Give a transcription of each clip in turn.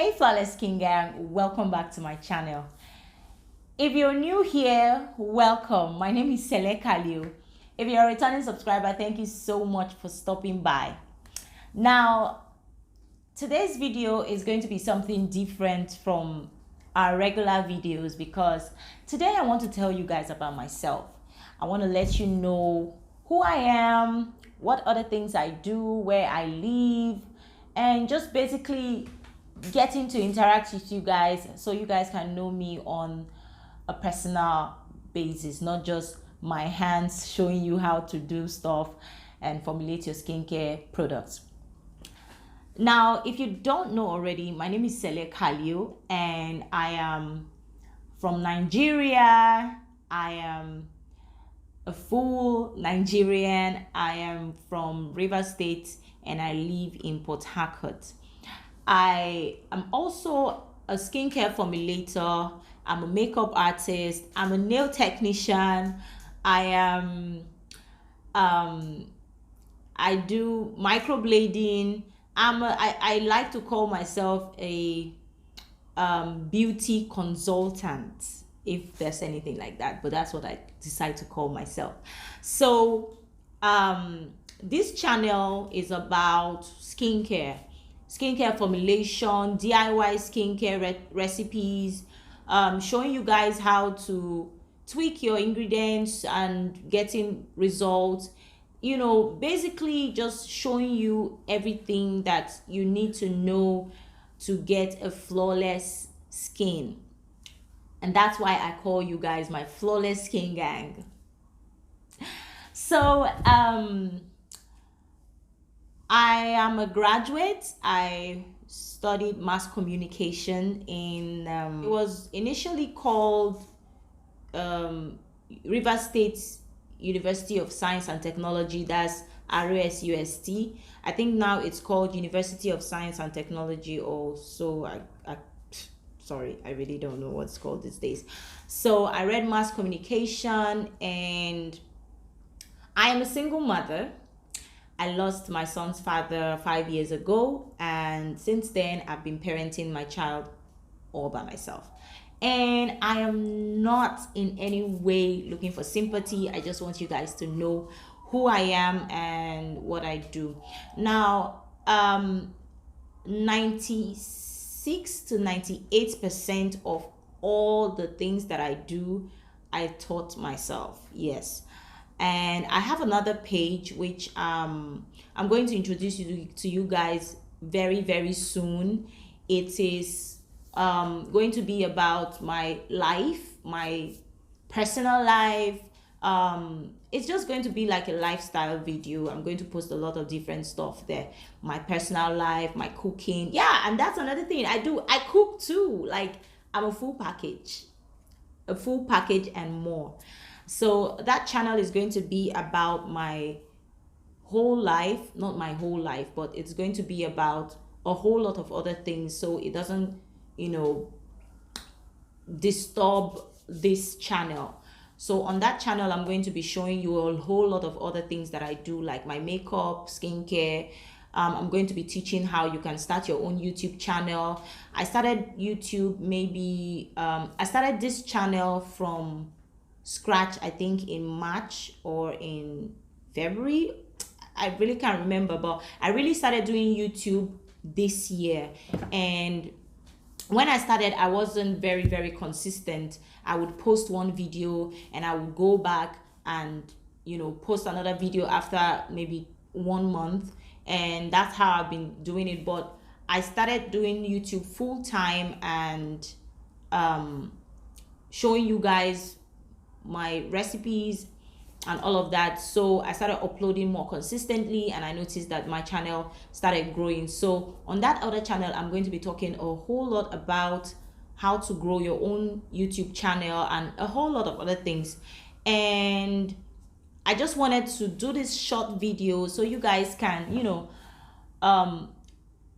Hey Flawless Skin Gang, welcome back to my channel. If you're new here, welcome. My name is Sele Khalil. If you're a returning subscriber, thank you so much for stopping by. Now, today's video is going to be something different from our regular videos because today I want to tell you guys about myself. I want to let you know who I am, what other things I do, where I live, and just basically getting to interact with you guys so you guys can know me on a personal basis, not just my hands showing you how to do stuff and formulate your skincare products. Now, if you don't know already, my name is Sele Khalil and I am from Nigeria. I am a full Nigerian. I am from Rivers State and I live in Port Harcourt. I am also a skincare formulator. I'm a makeup artist. I'm a nail technician. I do microblading. I like to call myself a beauty consultant, if there's anything like that, but that's what I decide to call myself. So this channel is about skincare formulation, DIY skincare recipes, showing you guys how to tweak your ingredients and getting results. You know, basically just showing you everything that you need to know to get a flawless skin. And that's why I call you guys my flawless skin gang. So I am a graduate. I studied mass communication in it was initially called Rivers State University of Science and Technology. That's RSUST. I think now it's called University of Science and Technology, or so. Sorry, I really don't know what's called these days. So I read mass communication, and I am a single mother. I lost my son's father 5 years ago, and since then I've been parenting my child all by myself. And I am not in any way looking for sympathy. I just want you guys to know who I am and what I do. Now, 96 to 98% of all the things that I do, I taught myself. Yes. And I have another page which I'm going to introduce you to you guys very, very soon. It is going to be about my life, my personal life. It's just going to be like a lifestyle video. I'm going to post a lot of different stuff there. My personal life, my cooking. Yeah, and that's another thing I do. I cook too. Like, I'm a full package and more. So that channel is going to be about my whole life, not my whole life, but it's going to be about a whole lot of other things, so it doesn't, disturb this channel. So on that channel, I'm going to be showing you a whole lot of other things that I do, like my makeup, skincare. I'm going to be teaching how you can start your own YouTube channel. I started YouTube I started this channel from scratch, I think in March or in February. I really can't remember, but I really started doing YouTube this year. And when I started, I wasn't very, very consistent. I would post one video and I would go back and, post another video after maybe 1 month. And that's how I've been doing it. But I started doing YouTube full time and showing you guys my recipes and all of that. So I started uploading more consistently, and I noticed that my channel started growing. So on that other channel, I'm going to be talking a whole lot about how to grow your own YouTube channel and a whole lot of other things. And I just wanted to do this short video so you guys can,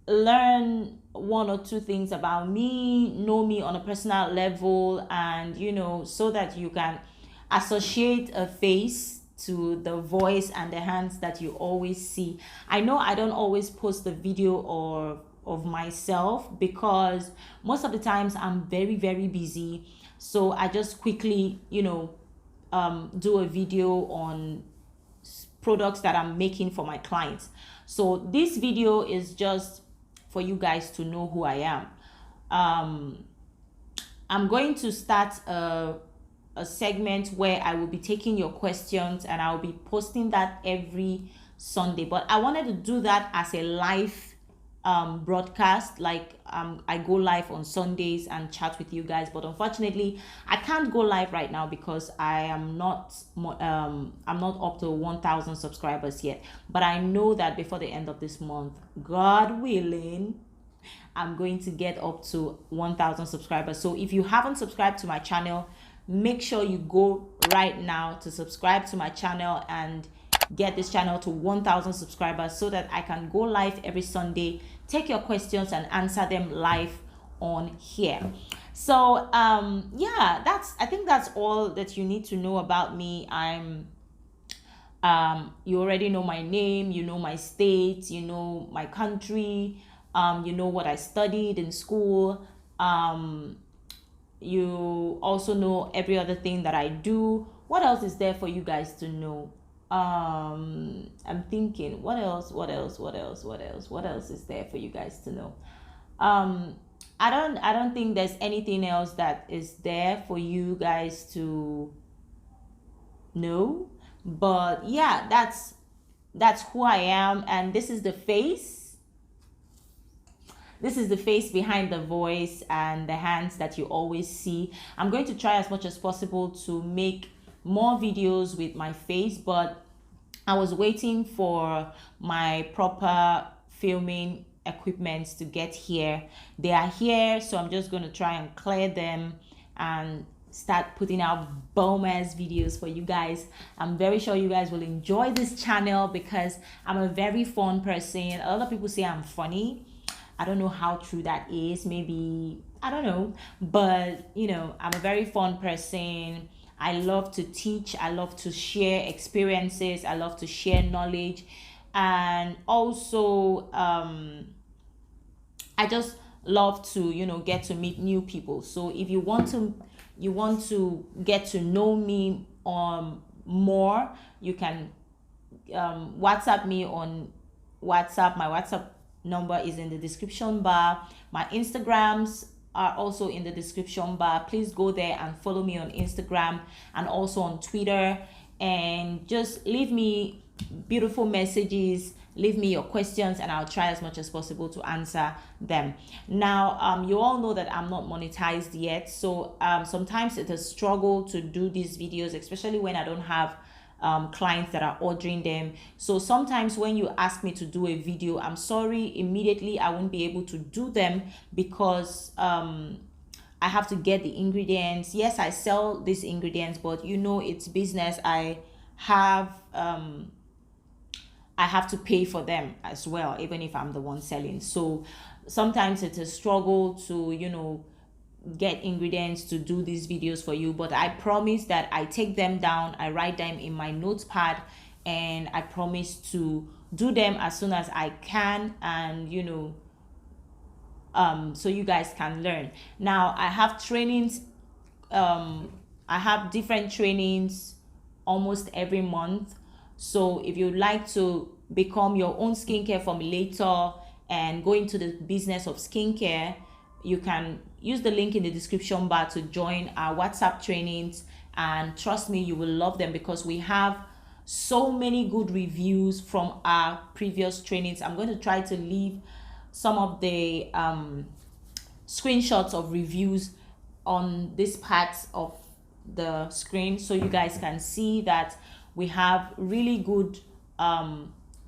learn 1 or 2 things about me, know me on a personal level, and so that you can associate a face to the voice and the hands that you always see. I know I don't always post the video or of myself, because most of the times I'm very, very busy. So I just quickly, do a video on products that I'm making for my clients. So this video is just for you guys to know who I am. I'm going to start a segment where I will be taking your questions, and I'll be posting that every Sunday. But I wanted to do that as a live broadcast, like I go live on Sundays and chat with you guys. But unfortunately, I can't go live right now because I am not I'm not up to 1,000 subscribers yet. But I know that before the end of this month, God willing, I'm going to get up to 1,000 subscribers. So if you haven't subscribed to my channel, make sure you go right now to subscribe to my channel and get this channel to 1,000 subscribers, so that I can go live every Sunday, take your questions and answer them live on here. So yeah, I think that's all that you need to know about me. You already know my name, you know my state, you know my country, you know what I studied in school. You also know every other thing that I do. What else is there for you guys to know? I'm thinking, what else is there for you guys to know? I don't think there's anything else that is there for you guys to know. But yeah, that's who I am, and this is the face. This is the face behind the voice and the hands that you always see. I'm going to try as much as possible to make more videos with my face, but I was waiting for my proper filming equipment to get here. They are here, so I'm just going to try and clear them and start putting out bomb ass videos for you guys. I'm very sure you guys will enjoy this channel because I'm a very fun person. A lot of people say I'm funny. I don't know how true that is. Maybe, I don't know, but I'm a very fun person. I love to teach. I love to share experiences. I love to share knowledge. And also, I just love to, get to meet new people. So if you want to get to know me more, you can WhatsApp me on WhatsApp. My WhatsApp number is in the description bar. My Instagrams are also in the description bar. Please go there and follow me on Instagram and also on Twitter, and just leave me beautiful messages, leave me your questions, and I'll try as much as possible to answer them. Now, you all know that I'm not monetized yet, so sometimes it's a struggle to do these videos, especially when I don't have clients that are ordering them. So sometimes when you ask me to do a video, I'm sorry, immediately I won't be able to do them because I have to get the ingredients. Yes, I sell these ingredients, but it's business. I have to pay for them as well, even if I'm the one selling. So sometimes it's a struggle to get ingredients to do these videos for you, but I promise that I take them down, I write them in my notepad, and I promise to do them as soon as I can, and so you guys can learn. Now I have trainings, I have different trainings almost every month. So if you'd like to become your own skincare formulator and go into the business of skincare, you can use the link in the description bar to join our WhatsApp trainings, and trust me, you will love them because we have so many good reviews from our previous trainings. I'm going to try to leave some of the screenshots of reviews on this part of the screen so you guys can see that we have really good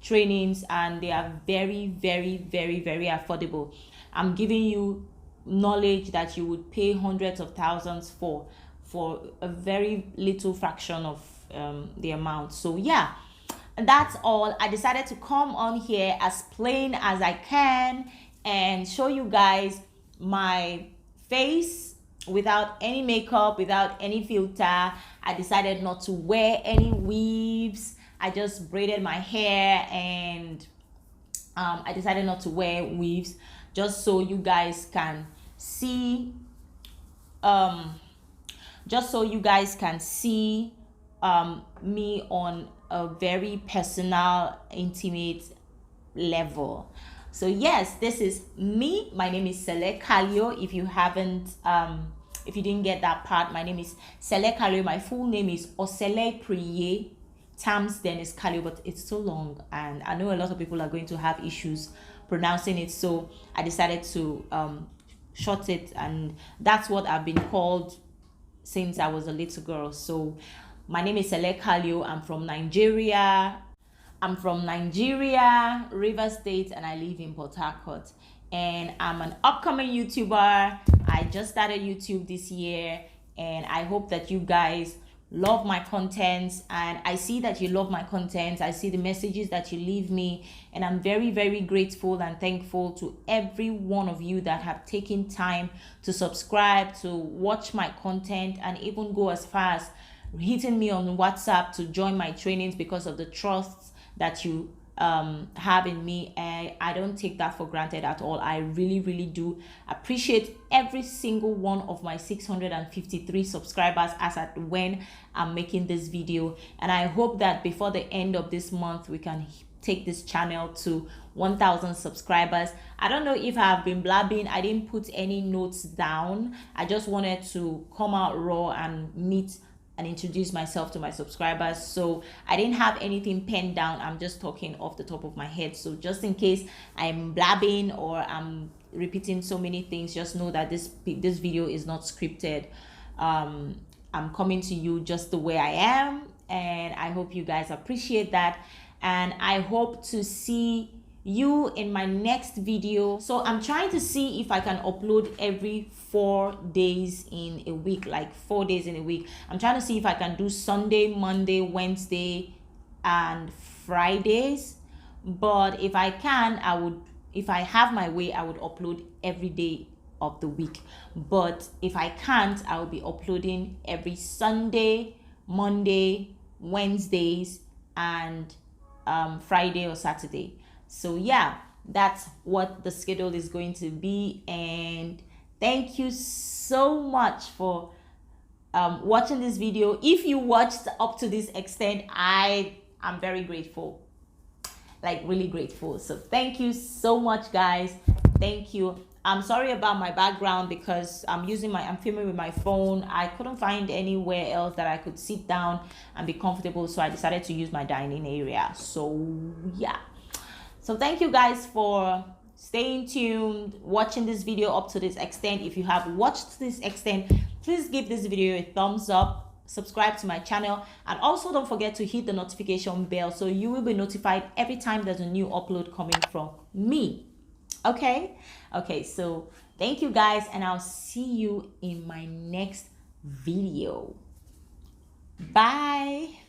trainings, and they are very, very, very, very affordable. I'm giving you knowledge that you would pay hundreds of thousands for a very little fraction of the amount. So yeah, that's all. I decided to come on here as plain as I can and show you guys my face without any makeup, without any filter. I decided not to wear any weaves. I just braided my hair, and I decided not to wear weaves just so you guys can see just so you guys can see me on a very personal, intimate level. So yes, this is me. My name is Sele Kalio. If you haven't if you didn't get that part, my name is Sele Kalio. My full name is Osele Priye Tams Dennis Kalio, but it's so long and I know a lot of people are going to have issues pronouncing it, so I decided to short it, and that's what I've been called since I was a little girl. So my name is Sele Kalio. I'm from Nigeria, River State, and I live in Port Harcourt. And I'm an upcoming YouTuber. I just started YouTube this year, and I hope that you guys love my content, and I see that you love my content. I see the messages that you leave me, and I'm very, very grateful and thankful to every one of you that have taken time to subscribe, to watch my content, and even go as far as hitting me on WhatsApp to join my trainings because of the trust that you have in me. And I don't take that for granted at all. I really, really do appreciate every single one of my 653 subscribers as at when I'm making this video, and I hope that before the end of this month we can take this channel to 1,000 subscribers. I don't know if I've been blabbing. I didn't put any notes down. I just wanted to come out raw and meet and introduce myself to my subscribers, so I didn't have anything penned down. I'm just talking off the top of my head, so just in case I'm blabbing or I'm repeating so many things, just know that this video is not scripted. I'm coming to you just the way I am, and I hope you guys appreciate that, and I hope to see you in my next video. So I'm trying to see if I can upload every 4 days in a week, like 4 days in a week. I'm trying to see if I can do Sunday, Monday, Wednesday, and Fridays. But if I can, if I have my way, I would upload every day of the week. But if I can't, I will be uploading every Sunday, Monday, Wednesdays, and Friday or Saturday. So yeah, that's what the schedule is going to be, and thank you so much for watching this video. If you watched up to this extent, I'm very grateful, like really grateful. So thank you so much, guys. Thank you. I'm sorry about my background because I'm filming with my phone. I couldn't find anywhere else that I could sit down and be comfortable, so I decided to use my dining area. So yeah. So thank you guys for staying tuned, watching this video up to this extent. If you have watched to this extent, please give this video a thumbs up, subscribe to my channel, and also don't forget to hit the notification bell so you will be notified every time there's a new upload coming from me. Okay, so thank you guys, and I'll see you in my next video. Bye.